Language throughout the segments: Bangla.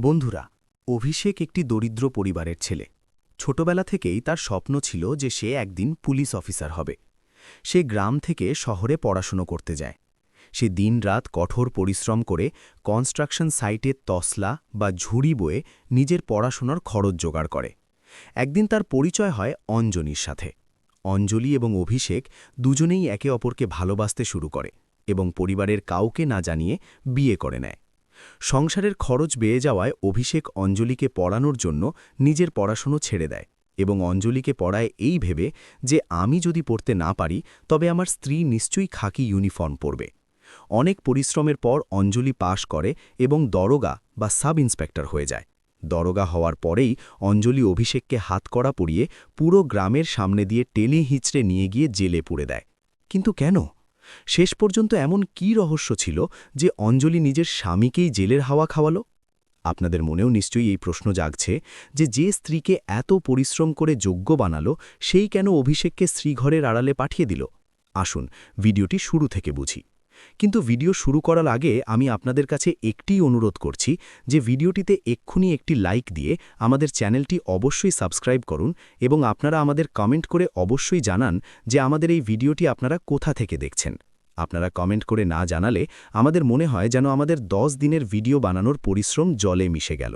বন্ধুরা, অভিষেক একটি দরিদ্র পরিবারের ছেলে। ছোটবেলা থেকেই তার স্বপ্ন ছিল যে সে একদিন পুলিশ অফিসার হবে। সে গ্রাম থেকে শহরে পড়াশুনো করতে যায়। সে দিনরাত কঠোর পরিশ্রম করে কনস্ট্রাকশন সাইটে তসলা বা ঝুড়ি বয়ে নিজের পড়াশোনার খরচ জোগাড় করে। একদিন তার পরিচয় হয় অঞ্জনির সাথে। অঞ্জলি এবং অভিষেক দুজনেই একে অপরকে ভালোবাসতে শুরু করে এবং পরিবারের কাউকে না জানিয়ে বিয়ে করে নেয়। সংসারের খরচ বেড়ে যাওয়ায় অভিষেক অঞ্জলিকে পড়ানোর জন্য নিজের পড়াশুনো ছেড়ে দেয় এবং অঞ্জলিকে পড়ায় এই ভেবে যে আমি যদি পড়তে না পারি তবে আমার স্ত্রী নিশ্চয়ই খাকি ইউনিফর্ম পরবে। অনেক পরিশ্রমের পর অঞ্জলি পাশ করে এবং দরোগা বা সাব ইন্সপেক্টর হয়ে যায়। দরোগা হওয়ার পরেই অঞ্জলি অভিষেককে হাতকড়া পরিয়ে পুরো গ্রামের সামনে দিয়ে টেনে হিঁচড়ে নিয়ে গিয়ে জেলে পুরে দেয়। কিন্তু কেন? শেষ পর্যন্ত এমন কী রহস্য ছিল যে অঞ্জলি নিজের স্বামীকেই জেলের হাওয়া খাওয়ালো? আপনাদের মনেও নিশ্চয়ই এই প্রশ্ন জাগছে যে স্ত্রীকে এত পরিশ্রম করে যোগ্য বানালো সেই কেন অভিষেককে শ্রীঘরের আড়ালে পাঠিয়ে দিল? আসুন ভিডিওটি শুরু থেকে বুঝি। কিন্তু ভিডিও শুরু করার আগে আমি আপনাদের কাছে একটিই অনুরোধ করছি যে ভিডিওটিতে এক্ষুনি একটি লাইক দিয়ে আমাদের চ্যানেলটি অবশ্যই সাবস্ক্রাইব করুন এবং আপনারা আমাদের কমেন্ট করে অবশ্যই জানান যে আমাদের এই ভিডিওটি আপনারা কোথা থেকে দেখছেন। আপনারা কমেন্ট করে না জানালে আমাদের মনে হয় যেন আমাদের 10 দিনের ভিডিও বানানোর পরিশ্রম জলে মিশে গেল।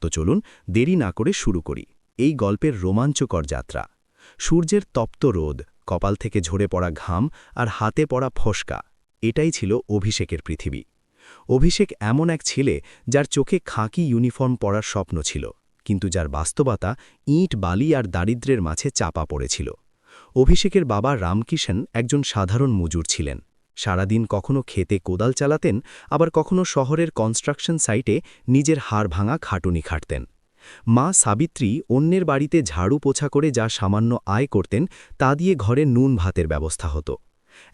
তো চলুন দেরি না করে শুরু করি এই গল্পের রোমাঞ্চকর যাত্রা। সূর্যের তপ্ত রোদ, কপাল থেকে ঝরে পড়া ঘাম আর হাতে পড়া ফোসকা, এটাই ছিল অভিষেকের পৃথিবী। অভিষেক এমন এক ছেলে যার চোখে খাকি ইউনিফর্ম পরার স্বপ্ন ছিল, কিন্তু যার বাস্তবতা ইট বালি আর দারিদ্র্যের মাঝে চাপা পড়েছিল। অভিষেকের বাবা রামকিষণ একজন সাধারণ মজুর ছিলেন। সারাদিন কখনো খেতে কোদাল চালাতেন, আবার কখনো শহরের কনস্ট্রাকশন সাইটে নিজের হাড় ভাঙা খাটুনি খাটতেন। মা সাবিত্রী অন্যের বাড়িতে ঝাড়ু পোছা করে যা সামান্য আয় করতেন তা দিয়ে ঘরে নুন ভাতের ব্যবস্থা হতো।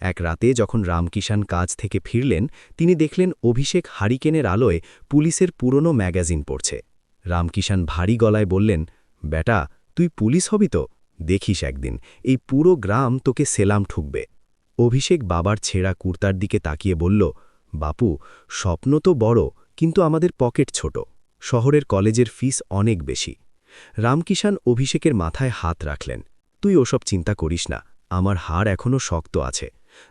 এক রাতে যখন রামকিষণ কাজ থেকে ফিরলেন, তিনি দেখলেন অভিষেক হারিকেনের আলোয় পুলিশের পুরনো ম্যাগাজিন পড়ছে। রামকিষণ ভারী গলায় বললেন, বেটা, তুই পুলিশ হবি তো? দেখিস একদিন এই পুরো গ্রাম তোকে সেলাম ঠুকবে। অভিষেক বাবার ছেঁড়া কুর্তার দিকে তাকিয়ে বলল, বাপু, স্বপ্ন তো বড়, কিন্তু আমাদের পকেট ছোট। শহরের কলেজের ফিস অনেক বেশি। রামকিষণ অভিষেকের মাথায় হাত রাখলেন। তুই ওসব চিন্তা করিস না, আমার হাড় এখনও শক্ত আছে।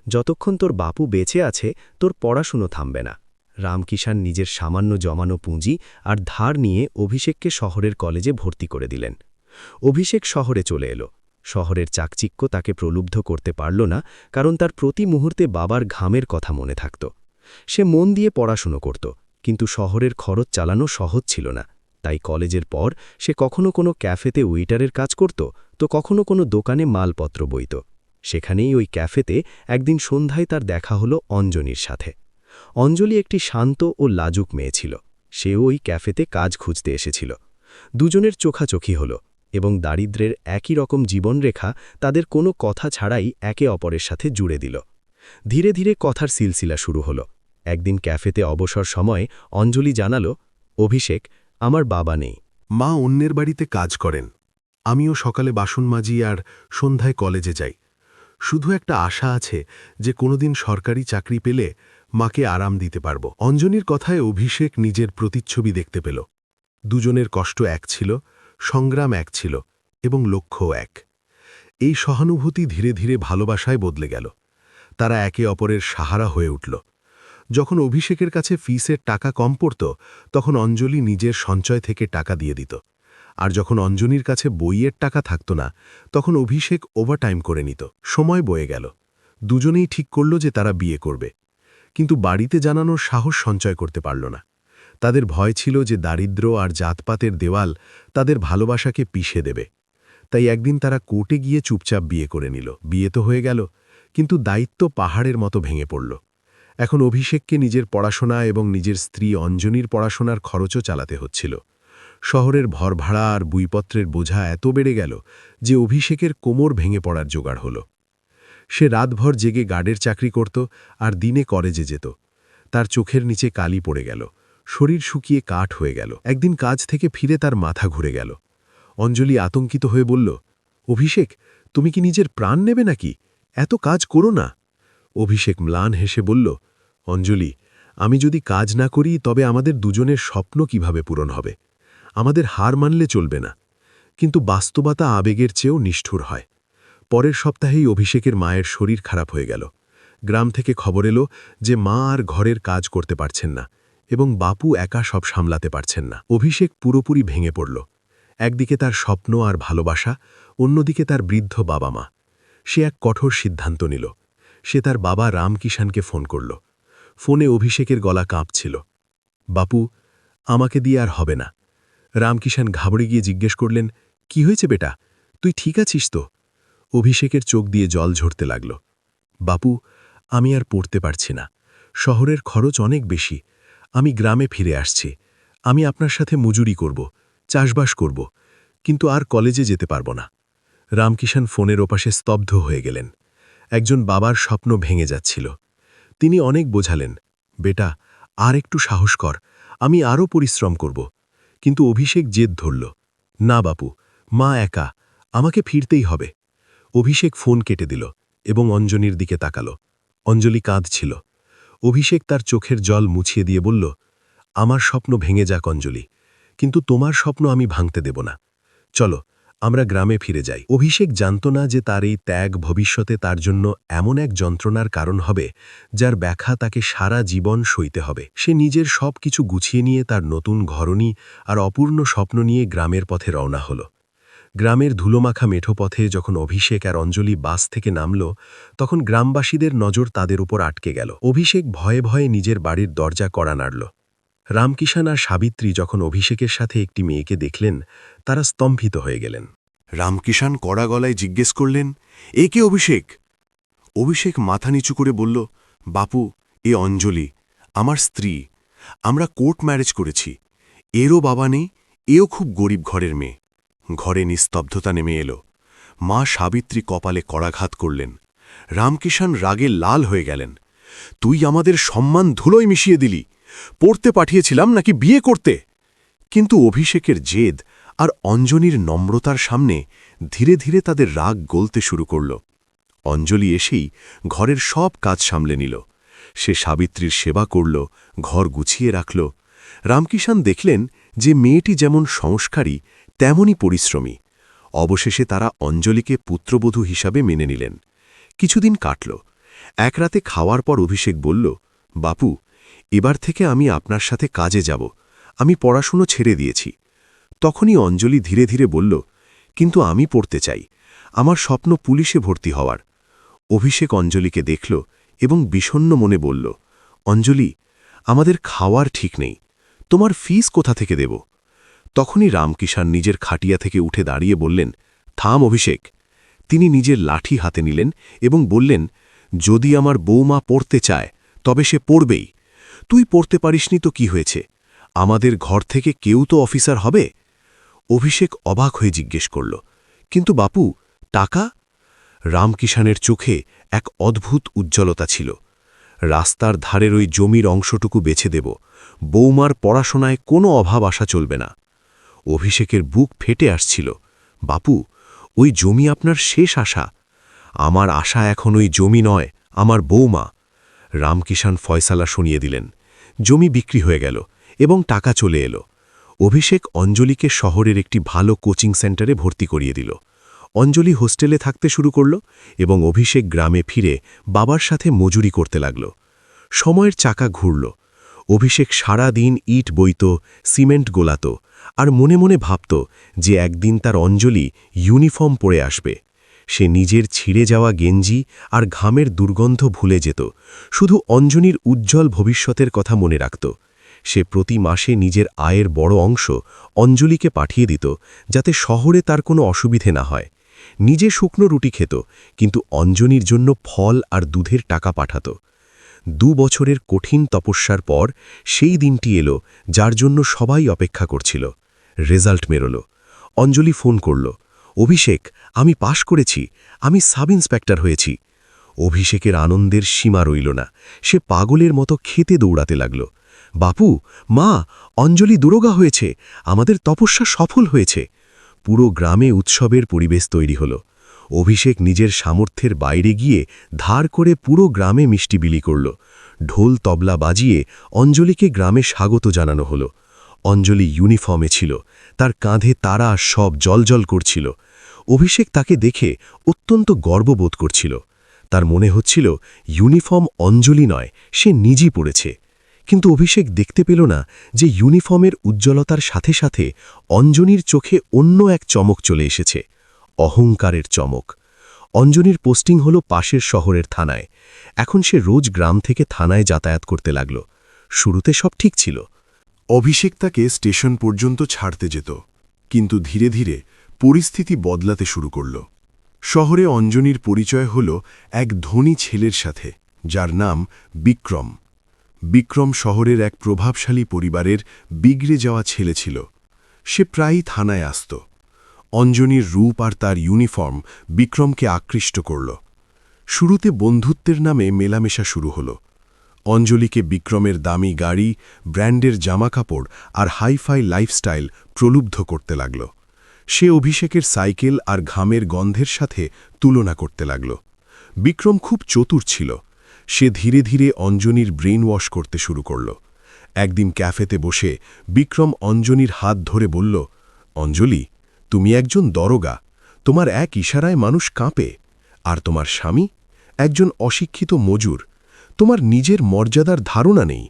যতক্ষণ তোর বাপু বেঁচে আছে তোর পড়াশুনো থামবে না। রামকিষণ নিজের সামান্য জমানো পুঁজি আর ধার নিয়ে অভিষেককে শহরের কলেজে ভর্তি করে দিলেন। অভিষেক শহরে চলে এলো। শহরের চাকচিক্য তাকে প্রলুব্ধ করতে পারল না, কারণ তার প্রতি মুহূর্তে বাবার ঘামের কথা মনে থাকত। সে মন দিয়ে পড়াশুনো করত, কিন্তু শহরের খরচ চালানো সহজ ছিল না। তাই কলেজের পর সে কখনো কোনো ক্যাফেতে ওয়েটারের কাজ করত, তো কখনো কোনো দোকানে মালপত্র বইত। সেখানেই ওই ক্যাফেতে একদিন সন্ধ্যায় তার দেখা হলো অঞ্জনির সাথে। অঞ্জলি একটি শান্ত ও লাজুক মেয়ে ছিল। সেও ওই ক্যাফেতে কাজ খুঁজতে এসেছিল। দুজনের চোখাচোখি হল এবং দারিদ্র্যের একই রকম জীবনরেখা তাদের কোনো কথা ছাড়াই একে অপরের সাথে জুড়ে দিল। ধীরে ধীরে কথার সিলসিলা শুরু হলো। একদিন ক্যাফেতে অবসর সময়ে অঞ্জলি জানালো, অভিষেক, আমার বাবা নেই। মা অন্যের বাড়িতে কাজ করেন। আমিও সকালে বাসন মাজি আর সন্ধ্যায় কলেজে যাই। শুধু একটা আশা আছে যে কোনোদিন সরকারি চাকরি পেলে মাকে আরাম দিতে পারব। অঞ্জনির কথায় অভিষেক নিজের প্রতিচ্ছবি দেখতে পেল। দুজনের কষ্ট এক ছিল, সংগ্রাম এক ছিল এবং লক্ষ্যও এক। এই সহানুভূতি ধীরে ধীরে ভালোবাসায় বদলে গেল। তারা একে অপরের সাহারা হয়ে উঠল। যখন অভিষেকের কাছে ফিসের টাকা কম পড়ত, তখন অঞ্জলি নিজের সঞ্চয় থেকে টাকা দিয়ে দিত। আর যখন অঞ্জনির কাছে বইয়ের টাকা থাকত না, তখন অভিষেক ওভারটাইম করে নিত। সময় বয়ে গেল। দুজনেই ঠিক করল যে তারা বিয়ে করবে, কিন্তু বাড়িতে জানানোর সাহস সঞ্চয় করতে পারল না। তাদের ভয় ছিল যে দারিদ্র্য আর জাতপাতের দেওয়াল তাদের ভালোবাসাকে পিষে দেবে। তাই একদিন তারা কোর্টে গিয়ে চুপচাপ বিয়ে করে নিল। বিয়ে তো হয়ে গেল, কিন্তু দায়িত্ব পাহাড়ের মতো ভেঙে পড়ল। এখন অভিষেককে নিজের পড়াশোনা এবং নিজের স্ত্রী অঞ্জনির পড়াশোনার খরচও চালাতে হচ্ছিল। শহরের ভরভাড়া আর বইপত্রের বোঝা এত বেড়ে গেল যে অভিষেকের কোমর ভেঙে পড়ার জোগাড় হল। সে রাতভর জেগে গার্ডের চাকরি করত আর দিনে কলেজে যেত। তার চোখের নিচে কালি পড়ে গেল, শরীর শুকিয়ে কাঠ হয়ে গেল। একদিন কাজ থেকে ফিরে তার মাথা ঘুরে গেল। অঞ্জলি আতঙ্কিত হয়ে বলল, অভিষেক, তুমি কি নিজের প্রাণ নেবে নাকি? এত কাজ করো না। অভিষেক ম্লান হেসে বলল, অঞ্জলি, আমি যদি কাজ না করি তবে আমাদের দুজনের স্বপ্ন কিভাবে পূরণ হবে? আমাদের হার মানলে চলবে না। কিন্তু বাস্তবতা আবেগের চেয়েও নিষ্ঠুর হয়। পরের সপ্তাহেই অভিষেকের মায়ের শরীর খারাপ হয়ে গেল। গ্রাম থেকে খবর এলো যে মা আর ঘরের কাজ করতে পারছেন না এবং বাপু একা সব সামলাতে পারছেন না। অভিষেক পুরোপুরি ভেঙে পড়ল। একদিকে তার স্বপ্ন আর ভালোবাসা, অন্যদিকে তার বৃদ্ধ বাবা মা। সে এক কঠোর সিদ্ধান্ত নিল। সে তার বাবা রামকিষাণকে ফোন করল। ফোনে অভিষেকের গলা কাঁপছিল। বাপু, আমাকে দিয়ে আর হবে না। রামকিষাণ ঘাবড়ে গিয়ে জিজ্ঞেস করলেন, কি হয়েছে বেটা? তুই ঠিক আছিস তো? অভিষেকের চোখ দিয়ে জল ঝরতে লাগল। বাপু, আমি আর পড়তে পারছি না। শহরের খরচ অনেক বেশি। আমি গ্রামে ফিরে আসছি। আমি আপনার সাথে মজুরি করব, চাষবাস করব, কিন্তু আর কলেজে যেতে পারব না। রামকিষাণ ফোনের ওপাশে স্তব্ধ হয়ে গেলেন। একজন বাবার স্বপ্ন ভেঙে যাচ্ছিল। তিনি অনেক বোঝালেন, বেটা, আর একটু সাহস কর, আমি আরও পরিশ্রম করব। কিন্তু অভিষেক জেদ ধরল, না বাপু, মা একা, আমাকে ফিরতেই হবে। অভিষেক ফোন কেটে দিল এবং অঞ্জলির দিকে তাকাল। অঞ্জলি কাঁদছিল। অভিষেক তার চোখের জল মুছিয়ে দিয়ে বলল, আমার স্বপ্ন ভেঙে যাক অঞ্জলি, কিন্তু তোমার স্বপ্ন আমি ভাঙতে দেব না। চলো, আমরা গ্রামে ফিরে যাই। অভিষেক জানত না যে তার এই ত্যাগ ভবিষ্যতে তার জন্য এমন এক যন্ত্রণার কারণ হবে যার ব্যাখ্যা তাকে সারা জীবন সইতে হবে। সে নিজের সব কিছু গুছিয়ে নিয়ে তার নতুন ঘরণী আর অপূর্ণ স্বপ্ন নিয়ে গ্রামের পথে রওনা হল। গ্রামের ধুলোমাখা মেঠো পথে যখন অভিষেক আর অঞ্জলি বাস থেকে নামল, তখন গ্রামবাসীদের নজর তাদের উপর আটকে গেল। অভিষেক ভয়ে ভয়ে নিজের বাড়ির দরজা কড়া নাড়ল। রামকিষাণ আর সাবিত্রী যখন অভিষেকের সাথে একটি মেয়েকে দেখলেন, তারা স্তম্ভিত হয়ে গেলেন। রামকিষাণ কড়া গলায় জিজ্ঞেস করলেন, এ কে অভিষেক? অভিষেক মাথা নিচু করে বলল, বাপু, এ অঞ্জলি, আমার স্ত্রী। আমরা কোর্ট ম্যারেজ করেছি। এরও বাবা নেই, এও খুব গরিব ঘরের মেয়ে। ঘরে নিস্তব্ধতা নেমে এলো। মা সাবিত্রী কপালে কড়াঘাত করলেন। রামকিষাণ রাগে লাল হয়ে গেলেন। তুই আমাদের সম্মান ধুলোয় মিশিয়ে দিলি। পড়তে পাঠিয়েছিলাম নাকি বিয়ে করতে? কিন্তু অভিষেকের জেদ আর অঞ্জলির নম্রতার সামনে ধীরে ধীরে তাদের রাগ গলতে শুরু করল। অঞ্জলি এসেই ঘরের সব কাজ সামলে নিল। সে সাবিত্রীর সেবা করল, ঘর গুছিয়ে রাখল। রামকিষাণ দেখলেন যে মেয়েটি যেমন সংস্কারী তেমনই পরিশ্রমী। অবশেষে তারা অঞ্জলিকে পুত্রবধূ হিসাবে মেনে নিলেন। কিছুদিন কাটল। এক রাতে খাওয়ার পর অভিষেক বলল, বাপু, এবার থেকে আমি আপনার সাথে কাজে যাব। আমি পড়াশুনো ছেড়ে দিয়েছি। তখনই অঞ্জলি ধীরে ধীরে বলল, কিন্তু আমি পড়তে চাই। আমার স্বপ্ন পুলিশে ভর্তি হওয়ার। অভিষেক অঞ্জলিকে দেখল এবং বিষণ্ণ মনে বলল, অঞ্জলি, আমাদের খাওয়ার ঠিক নেই। তোমার ফিস কোথা থেকে দেব? তখনই রামকিষাণ নিজের খাটিয়া থেকে উঠে দাঁড়িয়ে বললেন, থাম অভিষেক। তিনি নিজের লাঠি হাতে নিলেন এবং বললেন, যদি আমার বৌমা পড়তে চায় তবে সে পড়বেই। তুই পড়তে পারিসনি তো কি হয়েছে? আমাদের ঘর থেকে কেউ তো অফিসার হবে। অভিষেক অবাক হয়ে জিজ্ঞেস করল, কিন্তু বাপু, টাকা? রামকিষাণের চোখে এক অদ্ভুত উজ্জ্বলতা ছিল। রাস্তার ধারের ওই জমির অংশটুকু বেছে দেব। বৌমার পড়াশোনায় কোনো অভাব আসা চলবে না। অভিষেকের বুক ফেটে আসছিল। বাপু, ওই জমি আপনার শেষ আশা। আমার আশা এখন ওই জমি নয়, আমার বৌমা। রামকিষাণ ফয়সালা শুনিয়ে দিলেন। জমি বিক্রি হয়ে গেল এবং টাকা চলে এলো। অভিষেক অঞ্জলিকে শহরের একটি ভালো কোচিং সেন্টারে ভর্তি করিয়ে দিল। অঞ্জলি হোস্টেলে থাকতে শুরু করল এবং অভিষেক গ্রামে ফিরে বাবার সাথে মজুরি করতে লাগল। সময়ের চাকা ঘুরল। অভিষেক সারা দিন ইট বইত, সিমেন্ট গোলাত আর মনে মনে ভাবত যে একদিন তার অঞ্জলি ইউনিফর্ম পরে আসবে। সে নিজের ছিঁড়ে যাওয়া গেঞ্জি আর ঘামের দুর্গন্ধ ভুলে যেত, শুধু অঞ্জলির উজ্জ্বল ভবিষ্যতের কথা মনে রাখত। সে প্রতি মাসে নিজের আয়ের বড় অংশ অঞ্জলিকে পাঠিয়ে দিত, যাতে শহরে তার কোনো অসুবিধে না হয়। নিজে শুকনো রুটি খেত, কিন্তু অঞ্জলির জন্য ফল আর দুধের টাকা পাঠাত। 2 বছরের কঠিন তপস্যার পর সেই দিনটি এলো যার জন্য সবাই অপেক্ষা করছিল। রেজাল্ট বেরোল। অঞ্জলি ফোন করল, অভিষেক, আমি পাশ করেছি, আমি সাব ইন্সপেক্টর হয়েছি। অভিষেকের আনন্দের সীমা রইল না। সে পাগলের মতো খেতে দৌড়াতে লাগল। বাপু, মা, অঞ্জলি দুরোগা হয়েছে, আমাদের তপস্যা সফল হয়েছে। পুরো গ্রামে উৎসবের পরিবেশ তৈরি হল। অভিষেক নিজের সামর্থ্যের বাইরে গিয়ে ধার করে পুরো গ্রামে মিষ্টি বিলি করল। ঢোল তবলা বাজিয়ে অঞ্জলিকে গ্রামে স্বাগত জানানো হলো। অঞ্জলি ইউনিফর্মে ছিল, তার কাঁধে তারা সব জলজল করছিল। অভিষেক তাকে দেখে অত্যন্ত গর্ববোধ করছিল। তার মনে হচ্ছিল ইউনিফর্ম অঞ্জলি নয়, সে নিজেই পড়েছে। কিন্তু অভিষেক দেখতে পেল না যে ইউনিফর্মের উজ্জ্বলতার সাথে সাথে অঞ্জনির চোখে অন্য এক চমক চলে এসেছে, অহংকারের চমক। অঞ্জনির পোস্টিং হল পাশের শহরের থানায়। এখন সে রোজ গ্রাম থেকে থানায় যাতায়াত করতে লাগল। শুরুতে সব ঠিক ছিল। অভিষেক তাকে স্টেশন পর্যন্ত ছাড়তে যেত, কিন্তু ধীরে ধীরে পরিস্থিতি বদলাতে শুরু করল। শহরে অঞ্জনির পরিচয় হল এক ধনী ছেলের সাথে, যার নাম বিক্রম। বিক্রম শহরের এক প্রভাবশালী পরিবারের বিগড়ে যাওয়া ছেলে ছিল। সে প্রায়ই থানায় আসত। অঞ্জনির রূপ আর তার ইউনিফর্ম বিক্রমকে আকৃষ্ট করল। শুরুতে বন্ধুত্বের নামে মেলামেশা শুরু হল। অঞ্জলিকে বিক্রমের দামি গাড়ি, ব্র্যান্ডের জামাকাপড় আর হাইফাই লাইফস্টাইল প্রলুব্ধ করতে লাগল। সে অভিষেকের সাইকেল আর ঘামের গন্ধের সাথে তুলনা করতে লাগল। বিক্রম খুব চতুর ছিল। সে ধীরে ধীরে অঞ্জনির ব্রেইন ওয়াশ করতে শুরু করল। একদিন ক্যাফেতে বসে বিক্রম অঞ্জনির হাত ধরে বলল, অঞ্জলি, তুমি একজন দরোগা, তোমার এক ইশারায় মানুষ কাঁপে। আর তোমার স্বামী একজন অশিক্ষিত মজুর, তোমার নিজের মর্যাদার ধারণা নেই।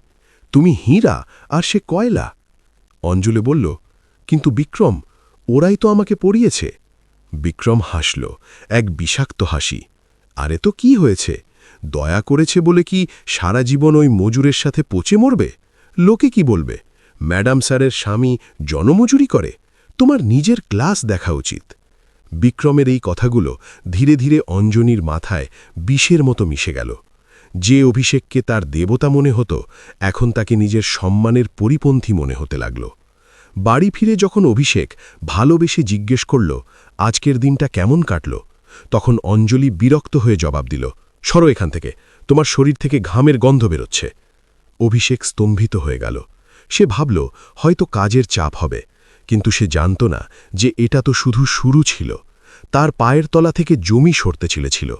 তুমি হীরা আর সে কয়লা। অঞ্জলি বলল, কিন্তু বিক্রম, ওরাই তো আমাকে পড়িয়েছে। বিক্রম হাসল, এক বিষাক্ত হাসি। আরে তো কি হয়েছে? দয়া করেছে বলে কি সারা জীবন ওই মজুরের সাথে পচে মরবে? লোকে কি বলবে? ম্যাডাম স্যারের স্বামী জনমজুরি করে? তোমার নিজের ক্লাস দেখা উচিত। বিক্রমের এই কথাগুলো ধীরে ধীরে অঞ্জনির মাথায় বিষের মতো মিশে গেল। যে অভিষেককে তার দেবতা মনে হতো, এখন তাকে নিজের সম্মানের পরিপন্থী মনে হতে লাগল। বাড়ি ফিরে যখন অভিষেক ভালোবেসে জিজ্ঞেস করল, আজকের দিনটা কেমন কাটল, তখন অঞ্জলি বিরক্ত হয়ে জবাব দিল, সরো এখান থেকে, তোমার শরীর থেকে ঘামের গন্ধ বেরোচ্ছে। অভিষেক স্তম্ভিত হয়ে গেল। সে ভাবল হয়তো কাজের চাপ হবে, কিন্তু সে জানত না যে এটা তো শুধু শুরু ছিল। তার পায়ের তলা থেকে জমি সরতে ছিল,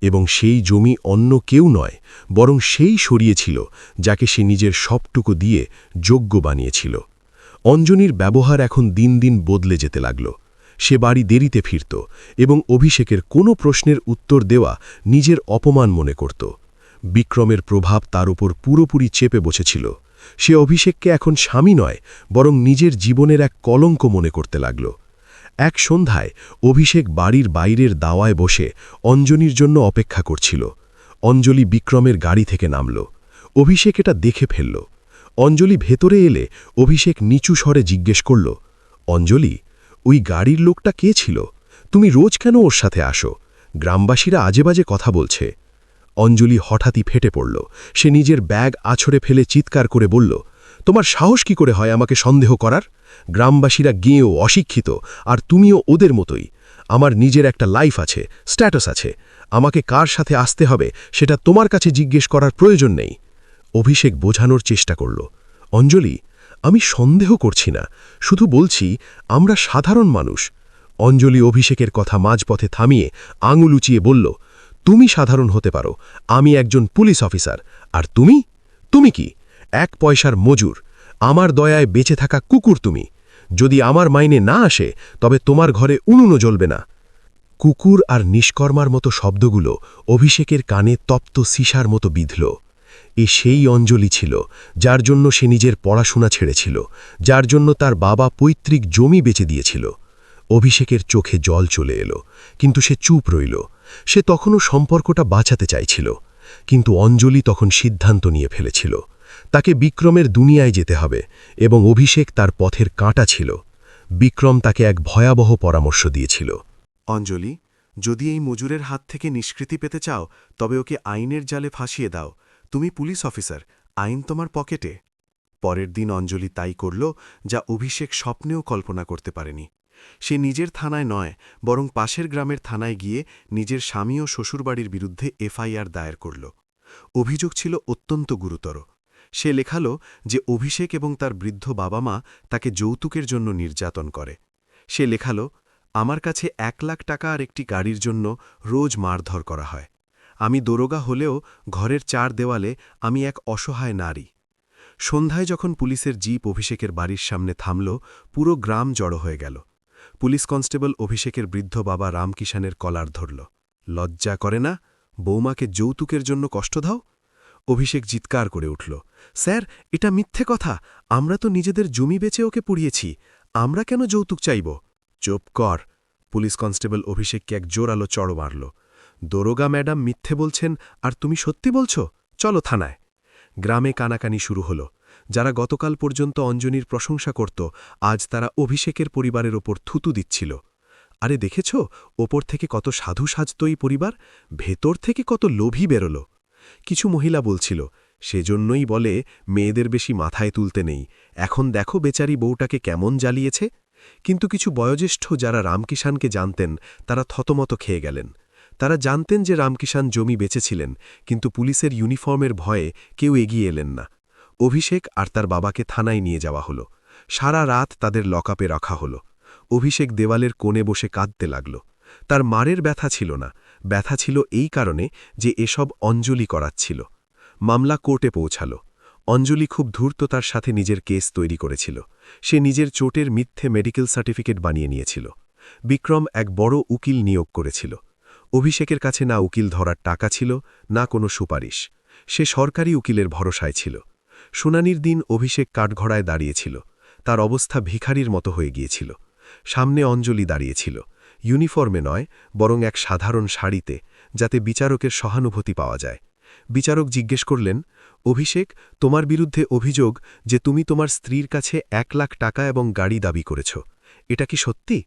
এবং সেই জমি অন্য কেউ নয়, বরং সেই সরিয়েছিল যাকে সে নিজের সবটুকু দিয়ে যোগ্য বানিয়েছিল। অঞ্জনির ব্যবহার এখন দিন দিন বদলে যেতে লাগল। সে বাড়ি দেরিতে ফিরত এবং অভিষেকের কোনো প্রশ্নের উত্তর দেওয়া নিজের অপমান মনে করত। বিক্রমের প্রভাব তার উপর পুরোপুরি চেপে বসেছিল। সে অভিষেককে এখন স্বামী নয়, বরং নিজের জীবনের এক কলঙ্ক মনে করতে লাগল। এক সন্ধ্যায় অভিষেক বাড়ির বাইরের দাওয়ায় বসে অঞ্জনির জন্য অপেক্ষা করছিল। অঞ্জলি বিক্রমের গাড়ি থেকে নামল। অভিষেক এটা দেখে ফেলল। অঞ্জলি ভেতরে এলে অভিষেক নিচু স্বরে জিজ্ঞেস করল, অঞ্জলি, ওই গাড়ির লোকটা কে ছিল? তুমি রোজ কেন ওর সাথে আসো? গ্রামবাসীরা আজেবাজে কথা বলছে। অঞ্জলি হঠাৎই ফেটে পড়ল। সে নিজের ব্যাগ আছড়ে ফেলে চিৎকার করে বলল, তোমার সাহস কি করে হয় আমাকে সন্দেহ করার? গ্রামবাসীরা গেঁয়েও অশিক্ষিত, আর তুমিও ওদের মতোই। আমার নিজের একটা লাইফ আছে, স্ট্যাটাস আছে। আমাকে কার সাথে আসতে হবে সেটা তোমার কাছে জিজ্ঞেস করার প্রয়োজন নেই। অভিষেক বোঝানোর চেষ্টা করল, অঞ্জলি, আমি সন্দেহ করছি না, শুধু বলছি আমরা সাধারণ মানুষ। অঞ্জলি অভিষেকের কথা মাঝপথে থামিয়ে আঙুল উঁচিয়ে বলল, তুমি সাধারণ হতে পারো, আমি একজন পুলিশ অফিসার, আর তুমি কি? এক পয়সার মজুর, আমার দয়ায় বেঁচে থাকা কুকুর তুমি। যদি আমার মাইনে না আসে তবে তোমার ঘরে উনুনও জ্বলবে না। কুকুর আর নিষ্কর্মার মতো শব্দগুলো অভিষেকের কানে তপ্ত সিসার মতো বিঁধল। এ সেই অঞ্জলি ছিল যার জন্য সে নিজের পড়াশোনা ছেড়েছিল, যার জন্য তার বাবা পৈতৃক জমি বেচে দিয়েছিল। অভিষেকের চোখে জল চলে এলো, কিন্তু সে চুপ রইল। সে তখনও সম্পর্কটা বাঁচাতে চাইছিল, কিন্তু অঞ্জলি তখন সিদ্ধান্ত নিয়ে ফেলেছিল। তাকে বিক্রমের দুনিয়ায় যেতে হবে, এবং অভিষেক তার পথের কাঁটা ছিল। বিক্রম তাকে এক ভয়াবহ পরামর্শ দিয়েছিল। অঞ্জলি, যদি এই মজুরের হাত থেকে নিষ্কৃতি পেতে চাও, তবে ওকে আইনের জালে ফাঁসিয়ে দাও। তুমি পুলিশ অফিসার, আইন তোমার পকেটে। পরের দিন অঞ্জলি তাই করল যা অভিষেক স্বপ্নেও কল্পনা করতে পারেনি। সে নিজের থানায় নয়, বরং পাশের গ্রামের থানায় গিয়ে নিজের স্বামী ও শ্বশুরবাড়ির বিরুদ্ধে এফআইআর দায়ের করল। অভিযোগ ছিল অত্যন্ত গুরুতর। সে লেখাল যে অভিষেক এবং তার বৃদ্ধ বাবা মা তাকে যৌতুকের জন্য নির্যাতন করে। সে লেখাল, আমার কাছে 1 লাখ টাকা আর একটি গাড়ির জন্য রোজ মারধর করা হয়। আমি দরোগা হলেও ঘরের চার দেওয়ালে আমি এক অসহায় নারী। সন্ধ্যায় যখন পুলিশের জিপ অভিষেকের বাড়ির সামনে থামল, পুরো গ্রাম জড়ো হয়ে গেল। পুলিশ কনস্টেবল অভিষেকের বৃদ্ধ বাবা রামকিষানের কলার ধরল। লজ্জা করে না? বৌমাকে যৌতুকের জন্য কষ্ট দাও? অভিষেক চিৎকার করে উঠল, স্যার, এটা মিথ্যে কথা। আমরা তো নিজেদের জমি বেচে ওকে পুড়িয়েছি। আমরা কেন যৌতুক চাইব? চুপ কর। পুলিশ কনস্টেবল অভিষেককে এক জোরালো চড় মারল। দরোগা ম্যাডাম মিথ্যে বলছেন আর তুমি সত্যি বলছ? চলো থানায়। গ্রামে কানাকানি শুরু হলো। যারা গতকাল পর্যন্ত অঞ্জনীর প্রশংসা করত, আজ তারা অভিষেকের পরিবারের ওপর থুতু দিচ্ছিল। আরে দেখেছ, ওপর থেকে কত সাধু সাজত এই পরিবার, ভেতর থেকে কত লোভী বেরোল। কিছু মহিলা বলছিল, সেজন্যই বলে মেয়েদের বেশি মাথায় তুলতে নেই, এখন দেখো বেচারি বউটাকে কেমন জ্বালিয়েছে। কিন্তু কিছু বয়োজ্যেষ্ঠ যারা রামকিষানকে জানতেন, তারা থতমত খেয়ে গেলেন। তারা জানতেন যে রামকিষান জমি বেচেছিলেন, কিন্তু পুলিশের ইউনিফর্মের ভয়ে কেউ এগিয়ে এলেন না। অভিষেক আর তার বাবাকে থানায় নিয়ে যাওয়া হলো। সারা রাত তাদের লকআপে রাখা হলো। অভিষেক দেওয়ালের কোণে বসে কাঁদতে লাগল। তার মারের ব্যথা ছিল না, ব্যথা ছিল এই কারণে যে এসব অঞ্জলি করাচ্ছিল। মামলা কোর্টে পৌঁছাল। অঞ্জলি খুব ধূর্ততার সাথে নিজের কেস তৈরি করেছিল। সে নিজের চোটের মিথ্যে মেডিকেল সার্টিফিকেট বানিয়ে নিয়েছিল। বিক্রম এক বড় উকিল নিয়োগ করেছিল। অভিষেকের কাছে না উকিল ধরার টাকা ছিল, না কোনো সুপারিশ। সে সরকারি উকিলের ভরসায় ছিল। শুনানির দিন অভিষেক কাঠঘড়ায় দাঁড়িয়েছিল। তার অবস্থা ভিখারির মতো হয়ে গিয়েছিল। সামনে অঞ্জলি দাঁড়িয়েছিল, ইউনিফর্মে নয়, বরং এক সাধারণ শাড়িতে, যাতে বিচারকের সহানুভূতি পাওয়া যায়। বিচারক জিজ্ঞেস করলেন, অভিষেক, তোমার বিরুদ্ধে অভিযোগ যে তুমি তোমার স্ত্রীর কাছে 1 লাখ টাকা এবং গাড়ি দাবি করেছ। এটা কি সত্যি?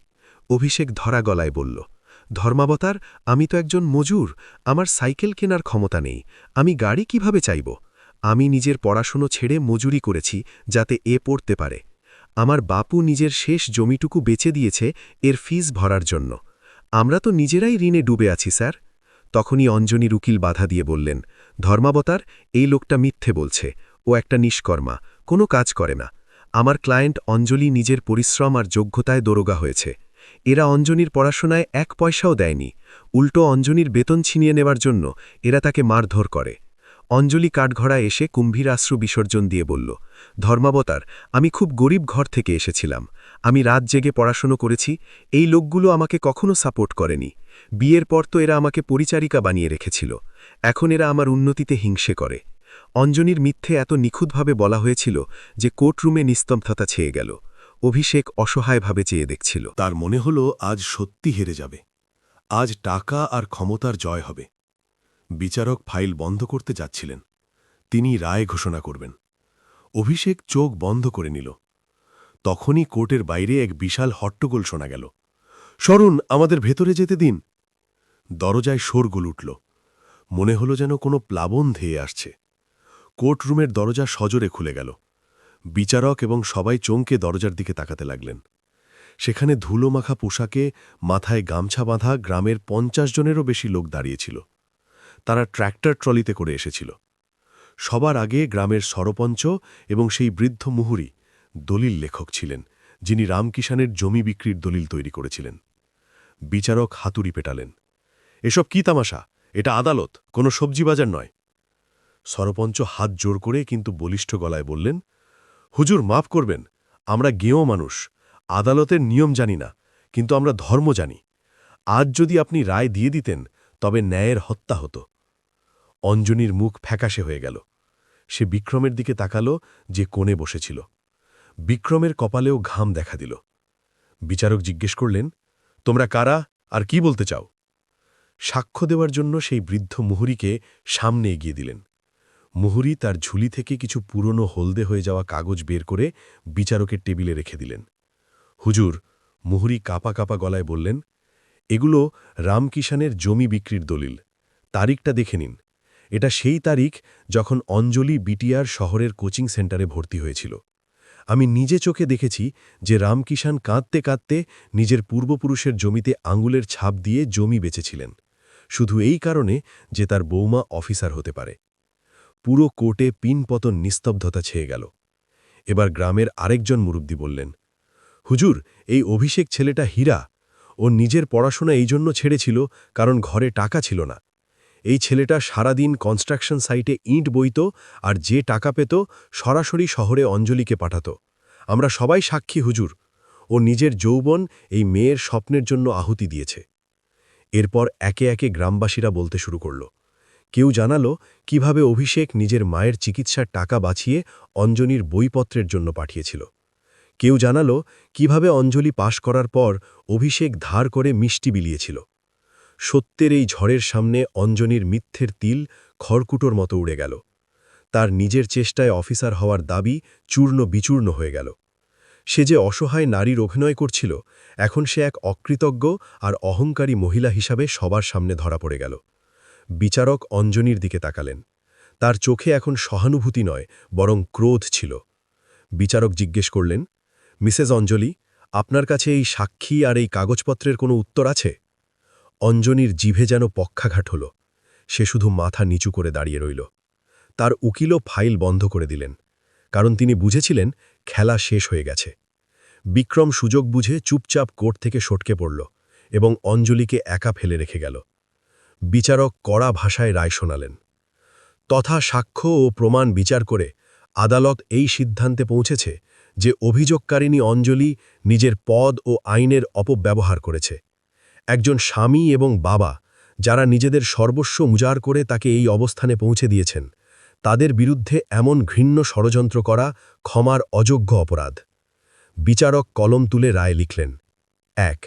অভিষেক ধরা গলায় বলল, ধর্মাবতার, আমি তো একজন মজুর, আমার সাইকেল কেনার ক্ষমতা নেই, আমি গাড়ি কিভাবে চাইব? আমি নিজের পড়াশুনো ছেড়ে মজুরি করেছি যাতে এ পড়তে পারে। আমার বাপু নিজের শেষ জমিটুকু বেচে দিয়েছে এর ফিস ভরার জন্য। আমরা তো নিজেরাই ঋণে ডুবে আছি স্যার। তখনই অঞ্জনীর উকিল বাধা দিয়ে বললেন, ধর্মাবতার, এই লোকটা মিথ্যে বলছে, ও একটা নিষ্কর্মা, কোনো কাজ করে না। আমার ক্লায়েন্ট অঞ্জলি নিজের পরিশ্রম আর যোগ্যতায় দরোগা হয়েছে। এরা অঞ্জনীর পড়াশোনায় 1 পয়সাও দেয়নি, উল্টো অঞ্জনীর বেতন ছিনিয়ে নেবার জন্য এরা তাকে মারধর করে। অঞ্জলি কাঠঘড়ায় এসে কুম্ভীরাশ্রু বিসর্জন দিয়ে বলল, ধর্মাবতার, আমি খুব গরিব ঘর থেকে এসেছিলাম। আমি রাত জেগে পড়াশোনা করেছি। এই লোকগুলো আমাকে কখনো সাপোর্ট করেনি। বিয়ের পর তো এরা আমাকে পরিচারিকা বানিয়ে রেখেছিল। এখন এরা আমার উন্নতিতে হিংসে করে। অঞ্জনীর মিথ্যে এত নিখুঁতভাবে বলা হয়েছিল যে কোর্টরুমে নিস্তব্ধতা ছেয়ে গেল। অভিষেক অসহায়ভাবে চেয়ে দেখছিল। তার মনে হল আজ সত্যি হেরে যাবে। আজ টাকা আর ক্ষমতার জয় হবে। বিচারক ফাইল বন্ধ করতে যাচ্ছিলেন। তিনি রায় ঘোষণা করবেন। অভিষেক চোখ বন্ধ করে নিল। তখনই কোর্টের বাইরে এক বিশাল হট্টগোল শোনা গেল। সরুন, আমাদের ভেতরে যেতে দিন। দরজায় শোরগোল উঠল। মনে হল যেন কোনো প্লাবন ধেয়ে আসছে। কোর্টরুমের দরজা সজোরে খুলে গেল। বিচারক এবং সবাই চমকে দরজার দিকে তাকাতে লাগলেন। সেখানে ধুলোমাখা পোশাকে, মাথায় গামছা বাঁধা গ্রামের 50 জনেরও বেশি লোক দাঁড়িয়েছিল। তারা ট্র্যাক্টর ট্রলিতে করে এসেছিল। সবার আগে গ্রামের সরপঞ্চ এবং সেই বৃদ্ধ মুহুরী দলিল লেখক ছিলেন, যিনি রামকিষানের জমি বিক্রির দলিল তৈরি করেছিলেন। বিচারক হাতুড়ি পেটালেন। এসব কি তামাশা? এটা আদালত, কোনো সবজি বাজার নয়। সরপঞ্চ হাত জোর করে কিন্তু বলিষ্ঠ গলায় বললেন, হুজুর, মাফ করবেন, আমরা গেঁয়ো মানুষ, আদালতের নিয়ম জানি না, কিন্তু আমরা ধর্ম জানি। আজ যদি আপনি রায় দিয়ে দিতেন তবে ন্যায়ের হত্যা হতো। অঞ্জনীর মুখ ফ্যাকাশে হয়ে গেল। সে বিক্রমের দিকে তাকাল, যে কোণে বসেছিল। বিক্রমের কপালেও ঘাম দেখা দিল। বিচারক জিজ্ঞেস করলেন, তোমরা কারা আর কি বলতে চাও? সাক্ষ্য দেওয়ার জন্য সেই বৃদ্ধ মুহুরীকে সামনে এগিয়ে দিলেন। মুহুরী তার ঝুলি থেকে কিছু পুরনো হলদে হয়ে যাওয়া কাগজ বের করে বিচারকের টেবিলে রেখে দিলেন। হুজুর, মুহুরী কাপা কাপা গলায় বললেন, এগুলো রামকিষানের জমি বিক্রির দলিল। তারিখটা দেখে নিন। এটা সেই তারিখ যখন অঞ্জলি বিটিআর শহরের কোচিং সেন্টারে ভর্তি হয়েছিল। আমি নিজে চোখে দেখেছি যে রামকিষান কাঁদতে কাঁদতে নিজের পূর্বপুরুষের জমিতে আঙুলের ছাপ দিয়ে জমি বেচেছিলেন, শুধু এই কারণে যে তার বৌমা অফিসার হতে পারে। পুরো কোর্টে পিনপতন নিস্তব্ধতা ছেয়ে গেল। এবার গ্রামের আরেকজন মুরব্বি বললেন, হুজুর, এই অভিষেক ছেলেটা হীরা। ও নিজের পড়াশোনা এই জন্য ছেড়েছিল কারণ ঘরে টাকা ছিল না। এই ছেলেটা সারাদিন কনস্ট্রাকশন সাইটে ইঁট বইত আর যে টাকা পেত সরাসরি শহরে অঞ্জলিকে পাঠাত। আমরা সবাই সাক্ষী হুজুর। ও নিজের যৌবন এই মেয়ের স্বপ্নের জন্য আহুতি দিয়েছে। এরপর একে একে গ্রামবাসীরা বলতে শুরু করল। কেউ জানালো কিভাবে অভিষেক নিজের মায়ের চিকিৎসার টাকা বাঁচিয়ে অঞ্জলির বইপত্রের জন্য পাঠিয়েছিল। কেউ জানালো কিভাবে অঞ্জলি পাশ করার পর অভিষেক ধার করে মিষ্টি বিলিয়েছিল। সত্যের এই ঝড়ের সামনে অঞ্জনির মিথ্যের তিল খড়কুটোর মতো উড়ে গেল। তার নিজের চেষ্টায় অফিসার হওয়ার দাবি চূর্ণ বিচূর্ণ হয়ে গেল। সে যে অসহায় নারীর অভিনয় করছিল, এখন সে এক অকৃতজ্ঞ আর অহংকারী মহিলা হিসাবে সবার সামনে ধরা পড়ে গেল। বিচারক অঞ্জনির দিকে তাকালেন। তার চোখে এখন সহানুভূতি নয়, বরং ক্রোধ ছিল। বিচারক জিজ্ঞেস করলেন, মিসেস অঞ্জলি, আপনার কাছে এই সাক্ষী আর এই কাগজপত্রের কোনো উত্তর আছে? অঞ্জনির জিভে যেন পক্ষাঘাত হল। সে শুধু মাথা নিচু করে দাঁড়িয়ে রইল। তার উকিলও ফাইল বন্ধ করে দিলেন, কারণ তিনি বুঝেছিলেন খেলা শেষ হয়ে গেছে। বিক্রম সুযোগ বুঝে চুপচাপ কোর্ট থেকে সটকে পড়ল এবং অঞ্জলিকে একা ফেলে রেখে গেল। বিচারক কড়া ভাষায় রায় শোনালেন। তথা সাক্ষ্য ও প্রমাণ বিচার করে আদালত এই সিদ্ধান্তে পৌঁছেছে যে অভিযোগকারিণী অঞ্জলি নিজের পদ ও আইনের অপব্যবহার করেছে। একজন স্বামী এবং বাবা, যারা নিজেদের সর্বস্ব উজাড় করে তাকে এই অবস্থানে পৌঁছে দিয়েছেন, তাদের বিরুদ্ধে এমন ঘৃণ্য ষড়যন্ত্র করা ক্ষমার অযোগ্য অপরাধ। বিচারক কলম তুলে রায় লিখলেন। ১.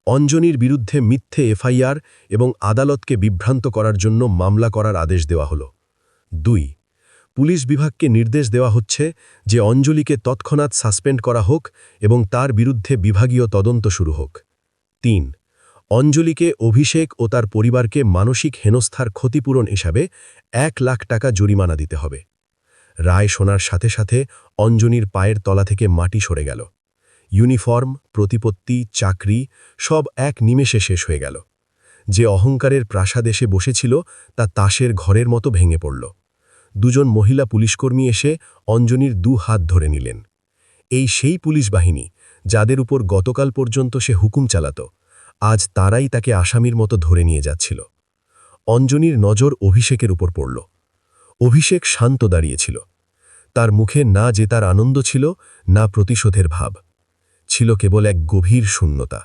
অঞ্জনির বিরুদ্ধে মিথ্যে এফআইআর এবং আদালতকে বিভ্রান্ত করার জন্য মামলা করার আদেশ দেওয়া হল। ২. পুলিশ বিভাগকে নির্দেশ দেওয়া হচ্ছে যে অঞ্জলিকে তৎক্ষণাৎ সাসপেন্ড করা হোক এবং তার বিরুদ্ধে বিভাগীয় তদন্ত শুরু হোক। ৩. অঞ্জলিকে অভিষেক ও তার পরিবারকে মানসিক হেনস্থার ক্ষতিপূরণ হিসাবে ১ লাখ টাকা জরিমানা দিতে হবে। রায় শোনার সাথে সাথে অঞ্জনির পায়ের তলা থেকে মাটি সরে গেল। ইউনিফর্ম, প্রতিপত্তি, চাকরি সব এক নিমেষে শেষ হয়ে গেল। যে অহংকারের প্রাসাদে সে বসেছিল তা তাসের ঘরের মতো ভেঙে পড়ল। দুজন মহিলা পুলিশকর্মী এসে অঞ্জনির ২ হাত ধরে নিলেন। এই সেই পুলিশ বাহিনী যাদের উপর গতকাল পর্যন্ত সে হুকুম চালাত, আজ তারাই তাকে আসামির মতো ধরে নিয়ে যাচ্ছিল। অঞ্জনির নজর অভিষেকের উপর পড়ল। অভিষেক শান্ত দাঁড়িয়েছিল। তার মুখে না জেতার আনন্দ ছিল, না প্রতিশোধের ভাব। ছিল কেবল এক গভীর শূন্যতা।